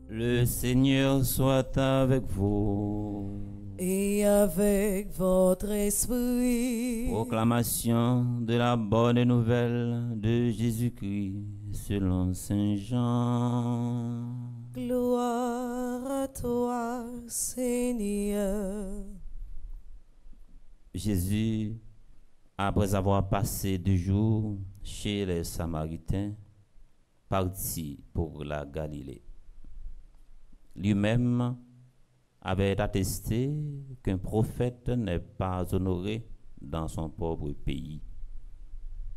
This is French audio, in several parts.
Le Seigneur soit avec vous. Et avec votre esprit. Proclamation de la bonne nouvelle de Jésus-Christ selon Saint Jean. Gloire à toi, Seigneur. Jésus, après avoir passé 2 jours chez les Samaritains, partit pour la Galilée. Lui-même avait attesté qu'un prophète n'est pas honoré dans son propre pays.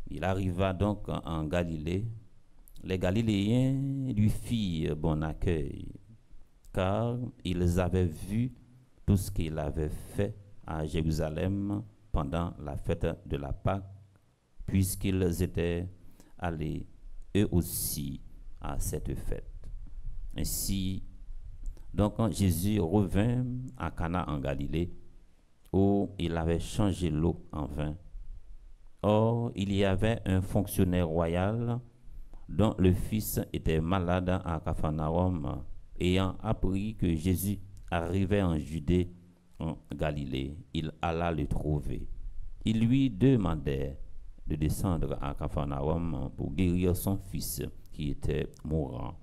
Il arriva donc en Galilée. Les Galiléens lui firent bon accueil, car ils avaient vu tout ce qu'il avait fait à Jérusalem pendant la fête de la Pâque, puisqu'ils étaient allés eux aussi à cette fête. Ainsi, donc Jésus revint à Cana en Galilée, où il avait changé l'eau en vin. Or, il y avait un fonctionnaire royal dont le fils était malade à Capharnaüm. Ayant appris que Jésus arrivait en Judée, en Galilée, il alla le trouver. Il lui demandait de descendre à Capharnaüm pour guérir son fils qui était mourant.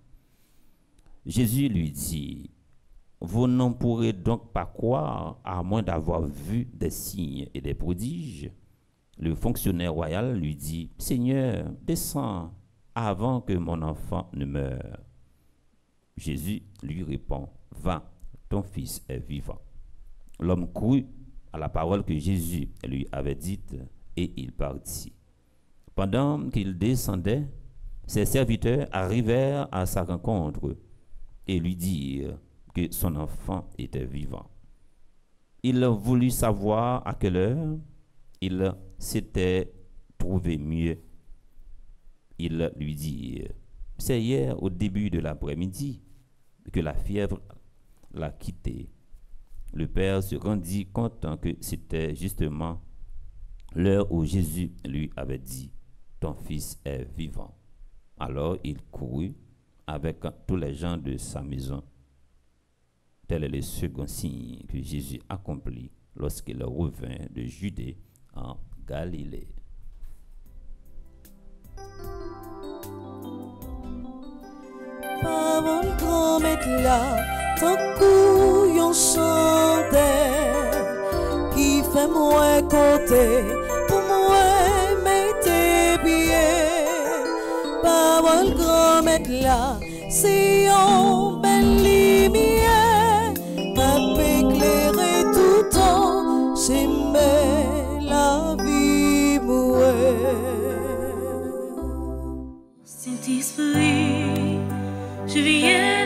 Jésus lui dit: vous n'en pourrez donc pas croire à moins d'avoir vu des signes et des prodiges. Le fonctionnaire royal lui dit: Seigneur, descends avant que mon enfant ne meure. Jésus lui répond: va, ton fils est vivant. L'homme crut à la parole que Jésus lui avait dite et il partit. Pendant qu'il descendait, ses serviteurs arrivèrent à sa rencontre et lui dirent que son enfant était vivant. Il voulut savoir à quelle heure il s'était trouvé mieux. Il lui dit: c'est hier au début de l'après-midi que la fièvre l'a quitté. Le père se rendit compte que c'était justement l'heure où Jésus lui avait dit: ton fils est vivant. Alors il courut avec tous les gens de sa maison. Tel est le second signe que Jésus accomplit lorsqu'il revint de Judée en Galilée. Parole grand-mère là, ton couillon chantait, qui fait moi côté, pour moi mettez pieds. Parole grand-mère là, c'est en belle lumière, va éclairer tout temps, c'est la vie mouée. Saint-Esprit, je viens